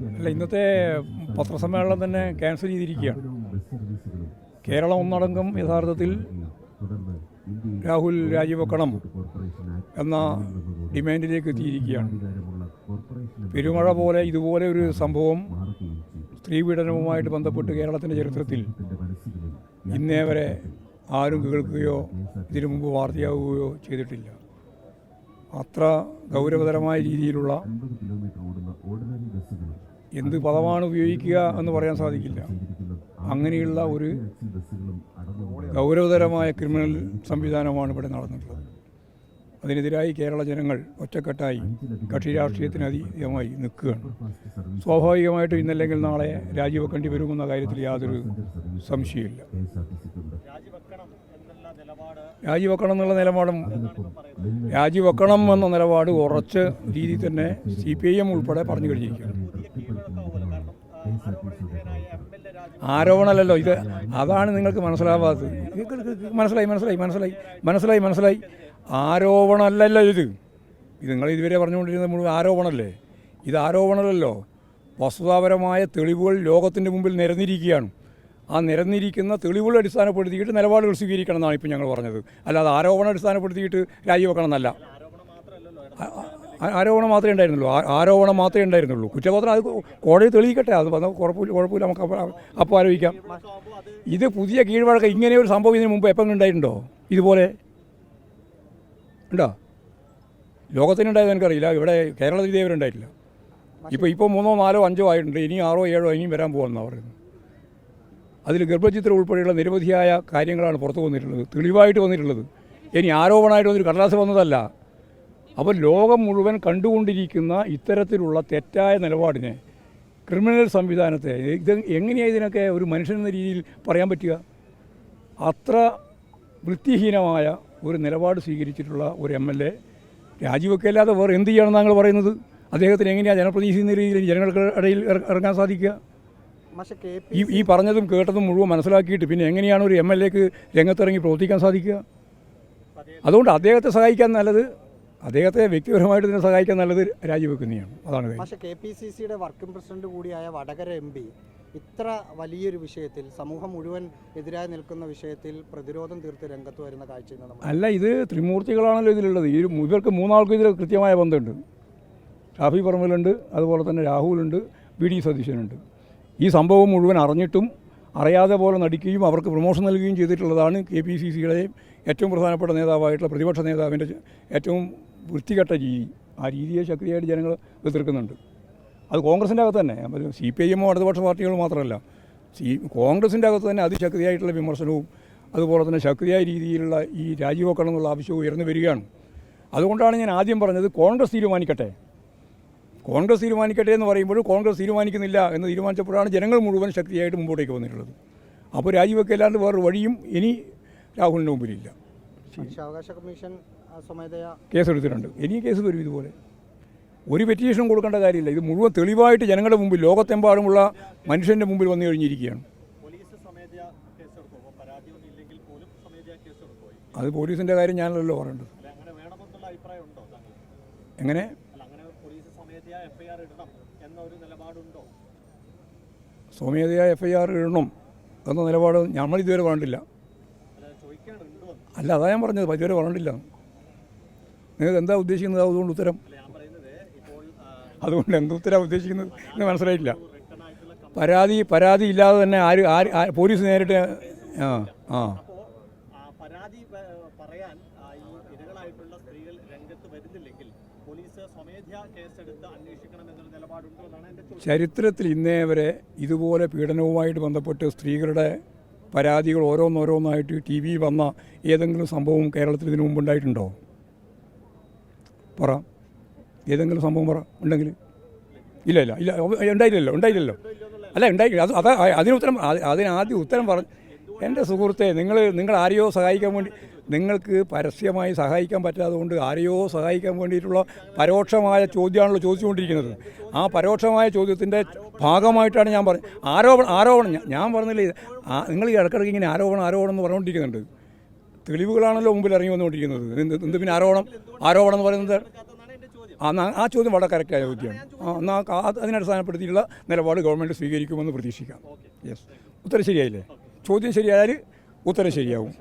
അല്ല, ഇന്നത്തെ പത്രസമ്മേളനം തന്നെ ക്യാൻസൽ ചെയ്തിരിക്കുകയാണ്. കേരളം ഒന്നടങ്കം യഥാർത്ഥത്തിൽ രാഹുൽ രാജിവെക്കണം എന്ന ഡിമാൻഡിലേക്ക് എത്തിയിരിക്കുകയാണ്. പെരുമഴ പോലെ ഇതുപോലെ ഒരു സംഭവം സ്ത്രീപീഡനവുമായിട്ട് ബന്ധപ്പെട്ട് കേരളത്തിൻ്റെ ചരിത്രത്തിൽ ഇന്നേ വരെ ആരും കേൾക്കുകയോ ഇതിനു മുമ്പ് വാർത്തയാവുകയോ ചെയ്തിട്ടില്ല. അത്ര ഗൗരവതരമായ രീതിയിലുള്ള എന്ത് പദമാണ് ഉപയോഗിക്കുക എന്ന് പറയാൻ സാധിക്കില്ല. അങ്ങനെയുള്ള ഒരു ഗൗരവതരമായ ക്രിമിനൽ സംവിധാനമാണ് ഇവിടെ നടന്നിട്ടുള്ളത്. അതിനെതിരായി കേരള ജനങ്ങൾ ഒറ്റക്കെട്ടായി കക്ഷി രാഷ്ട്രീയത്തിന് അതീതമായി നിൽക്കുകയാണ്. സ്വാഭാവികമായിട്ടും ഇന്നല്ലെങ്കിൽ നാളെ രാജിവെക്കേണ്ടി വരുമെന്ന കാര്യത്തിൽ യാതൊരു സംശയമില്ല. രാജിവെക്കണം എന്നുള്ള രാജിവെക്കണം എന്ന നിലപാട് ഉറച്ച രീതിയിൽ തന്നെ CPIM ഉൾപ്പെടെ പറഞ്ഞു കഴിഞ്ഞിരിക്കുകയാണ്. ആരോപണമല്ലല്ലോ ഇത്, അതാണ് നിങ്ങൾക്ക് മനസ്സിലാവാത്തത്. മനസ്സിലായി. ആരോപണമല്ലല്ലോ ഇത് നിങ്ങൾ ഇതുവരെ പറഞ്ഞുകൊണ്ടിരുന്നത് മുഴുവൻ ആരോപണമല്ലേ? ഇത് ആരോപണമല്ലല്ലോ, വസ്തുതാപരമായ തെളിവുകൾ ലോകത്തിൻ്റെ മുമ്പിൽ നിരന്നിരിക്കുകയാണ്. ആ നിരന്നിരിക്കുന്ന തെളിവുകൾ അടിസ്ഥാനപ്പെടുത്തിയിട്ട് നിലപാടുകൾ സ്വീകരിക്കണം എന്നാണ് ഇപ്പോൾ ഞങ്ങൾ പറഞ്ഞത്. അല്ലാതെ ആരോപണം അടിസ്ഥാനപ്പെടുത്തിയിട്ട് രാജിവെക്കണം എന്നല്ല. ആരോപണം മാത്രമേ ഉണ്ടായിരുന്നുള്ളൂ. കുറ്റപത്രം അത് കോടതി തെളിയിക്കട്ടെ, അത് കുഴപ്പമില്ല, നമുക്ക് അപ്പോൾ ആലോചിക്കാം. ഇത് പുതിയ കീഴ്വഴക്കം. ഇങ്ങനെ ഒരു സംഭവം ഇതിന് മുമ്പ് എപ്പം ഉണ്ടായിട്ടുണ്ടോ? ഇതുപോലെ ഉണ്ടോ? ലോകത്തിനുണ്ടായത് എനിക്കറിയില്ല. ഇവിടെ കേരളത്തിൽ ഇതേവരെ ഉണ്ടായിട്ടില്ല. ഇപ്പോൾ 3, 4, 5 ആയിട്ടുണ്ട്. ഇനി 6, 7 ഇനിയും വരാൻ പോകുമെന്നാണ് പറയുന്നത്. അതിൽ ഗർഭചിത്രം ഉൾപ്പെടെയുള്ള നിരവധിയായ കാര്യങ്ങളാണ് പുറത്തു വന്നിട്ടുള്ളത്, തെളിവായിട്ട് വന്നിട്ടുള്ളത്. ഇനി ആരോപണമായിട്ട് വന്നൊരു കടലാസ് വന്നതല്ല. അപ്പോൾ ലോകം മുഴുവൻ കണ്ടുകൊണ്ടിരിക്കുന്ന ഇത്തരത്തിലുള്ള തെറ്റായ നിലപാടിനെ, ക്രിമിനൽ സംവിധാനത്തെ ഇത് എങ്ങനെയാണ് ഇതിനൊക്കെ ഒരു മനുഷ്യനെന്ന രീതിയിൽ പറയാൻ പറ്റുക? അത്ര വൃത്തിഹീനമായ ഒരു നിലപാട് സ്വീകരിച്ചിട്ടുള്ള ഒരു MLA രാജിവെക്കല്ലാതെ വേറെ എന്ത് ചെയ്യണമെന്ന് താങ്കൾ പറയുന്നത്? അദ്ദേഹത്തിന് എങ്ങനെയാണ് ജനപ്രതിനിധി എന്ന രീതിയിൽ ജനങ്ങൾക്ക് ഇടയിൽ ഇറങ്ങാൻ സാധിക്കുക? ഈ പറഞ്ഞതും കേട്ടതും മുഴുവൻ മനസ്സിലാക്കിയിട്ട് പിന്നെ എങ്ങനെയാണ് ഒരു MLAക്ക് രംഗത്തിറങ്ങി പ്രവർത്തിക്കാൻ സാധിക്കുക? അതുകൊണ്ട് അദ്ദേഹത്തെ സഹായിക്കാൻ നല്ലത്, അദ്ദേഹത്തെ വ്യക്തിപരമായിട്ട് തന്നെ സഹായിക്കാൻ നല്ലത് രാജിവെക്കുന്നതാണ്. അതാണ് കാര്യം. പക്ഷേ KPCCയുടെ വർക്കിംഗ് പ്രസിഡന്റ് കൂടിയായ വടകര MP ഇത്ര വലിയൊരു വിഷയത്തിൽ, സമൂഹം മുഴുവൻ എതിരായി നിൽക്കുന്ന വിഷയത്തിൽ പ്രതിരോധം തീർത്ത് രംഗത്ത് വരുന്ന കാഴ്ച അല്ല. ഇത് ത്രിമൂർത്തികളാണല്ലോ ഇതിലുള്ളത്. ഇവർക്ക് 3 ആൾക്കും ഇതിൽ കൃത്യമായ ബന്ധമുണ്ട്. ഷാഫി പറമ്പിലുണ്ട്, അതുപോലെ തന്നെ രാഹുലുണ്ട്, VD സതീശനുണ്ട്. ഈ സംഭവം മുഴുവൻ അറിഞ്ഞിട്ടും അറിയാതെ പോലെ നടിക്കുകയും അവർക്ക് പ്രൊമോഷൻ നൽകുകയും ചെയ്തിട്ടുള്ളതാണ് KPCCയുടെയും ഏറ്റവും പ്രധാനപ്പെട്ട നേതാവായിട്ടുള്ള പ്രതിപക്ഷ നേതാവിൻ്റെ ഏറ്റവും വൃത്തികെട്ട രീതി. ആ രീതിയെ ശക്തിയായിട്ട് ജനങ്ങൾ എതിർക്കുന്നുണ്ട്. അത് കോൺഗ്രസിൻ്റെ അകത്ത് തന്നെ, CPIM ഇടതുപക്ഷ പാർട്ടികൾ മാത്രമല്ല, കോൺഗ്രസിൻ്റെ അകത്ത് തന്നെ അതിശക്തിയായിട്ടുള്ള വിമർശനവും അതുപോലെ തന്നെ ശക്തിയായ രീതിയിലുള്ള ഈ രാജിവെക്കണം എന്നുള്ള ആവശ്യവും ഉയർന്നു വരികയാണ്. അതുകൊണ്ടാണ് ഞാൻ ആദ്യം പറഞ്ഞത് കോൺഗ്രസ് തീരുമാനിക്കട്ടെ എന്ന് പറയുമ്പോൾ കോൺഗ്രസ് തീരുമാനിക്കുന്നില്ല എന്ന് തീരുമാനിച്ചപ്പോഴാണ് ജനങ്ങൾ മുഴുവൻ ശക്തിയായിട്ട് മുമ്പോട്ടേക്ക് വന്നിട്ടുള്ളത്. അപ്പോൾ രാജിവെക്കല്ലാണ്ട് വേറൊരു വഴിയും ഇനി രാഹുലിൻ്റെ മുമ്പിലില്ല. മനുഷ്യാവകാശ കമ്മീഷൻ കേസെടുത്തിട്ടുണ്ട്. ഇനി കേസ് വരും. ഇതുപോലെ ഒരു പെറ്റീഷനും കൊടുക്കേണ്ട കാര്യമില്ല. ഇത് മുഴുവൻ തെളിവായിട്ട് ജനങ്ങളുടെ മുമ്പിൽ, ലോകത്തെമ്പാടുമുള്ള മനുഷ്യൻ്റെ മുമ്പിൽ വന്നു കഴിഞ്ഞിരിക്കുകയാണ്. അത് പോലീസിൻ്റെ കാര്യം ഞാനല്ലോ പറയേണ്ടത്. എങ്ങനെ സ്വമേധയാ FIR ഇടണം എന്ന നിലപാട് നമ്മൾ ഇതുവരെ പറഞ്ഞിട്ടില്ല. അല്ല, അതാ ഞാൻ പറഞ്ഞത്, ഇതുവരെ പറഞ്ഞിട്ടില്ല. നിങ്ങൾക്ക് എന്താ ഉദ്ദേശിക്കുന്നത്? അതുകൊണ്ട് എന്ത് ഉത്തരമാണ് ഉദ്ദേശിക്കുന്നത് എന്ന് മനസ്സിലായിട്ടില്ല. പരാതി ഇല്ലാതെ തന്നെ പോലീസ് നേരിട്ട് ചരിത്രത്തിൽ ഇന്നേ വരെ ഇതുപോലെ പീഡനവുമായിട്ട് ബന്ധപ്പെട്ട് സ്ത്രീകളുടെ പരാതികൾ ഓരോന്നോരോന്നായിട്ട് TV വന്ന ഏതെങ്കിലും സംഭവം കേരളത്തിൽ ഇതിനു മുമ്പ് ഉണ്ടായിട്ടുണ്ടോ? പറ, ഏതെങ്കിലും സംഭവം പറ ഉണ്ടെങ്കിൽ. ഇല്ല, ഉണ്ടായില്ലല്ലോ. അല്ല, അതിനാദ്യം ഉത്തരം പറഞ്ഞു. എൻ്റെ സുഹൃത്തെ, നിങ്ങൾ ആരെയോ സഹായിക്കാൻ വേണ്ടി, നിങ്ങൾക്ക് പരസ്യമായി സഹായിക്കാൻ പറ്റാതെ കൊണ്ട് ആരെയോ സഹായിക്കാൻ വേണ്ടിയിട്ടുള്ള പരോക്ഷമായ ചോദ്യമാണല്ലോ ചോദിച്ചുകൊണ്ടിരിക്കുന്നത്. ആ പരോക്ഷമായ ചോദ്യത്തിൻ്റെ ഭാഗമായിട്ടാണ് ഞാൻ പറഞ്ഞത്. ആരോപണം ഞാൻ പറഞ്ഞില്ലേ, നിങ്ങൾ ഈ ഇടയ്ക്കിടയ്ക്ക് ഇങ്ങനെ ആരോപണം എന്ന് പറഞ്ഞുകൊണ്ടിരിക്കുന്നുണ്ട്. തെളിവുകളാണല്ലോ മുമ്പിൽ ഇറങ്ങി വന്നുകൊണ്ടിരിക്കുന്നത്. എന്ത് പിന്നെ ആരോപണം എന്ന് പറയുന്നത്? ആ ചോദ്യം വളരെ കറക്റ്റായ ചോദ്യമാണ്. എന്നാൽ അതിനടിസ്ഥാനപ്പെടുത്തിയുള്ള നിലപാട് ഗവൺമെൻറ് സ്വീകരിക്കുമെന്ന് പ്രതീക്ഷിക്കാം. യെസ്, ഉത്തരം ശരിയായില്ലേ? ചോദ്യം ശരിയായാൽ ഉത്തരം ശരിയാവും.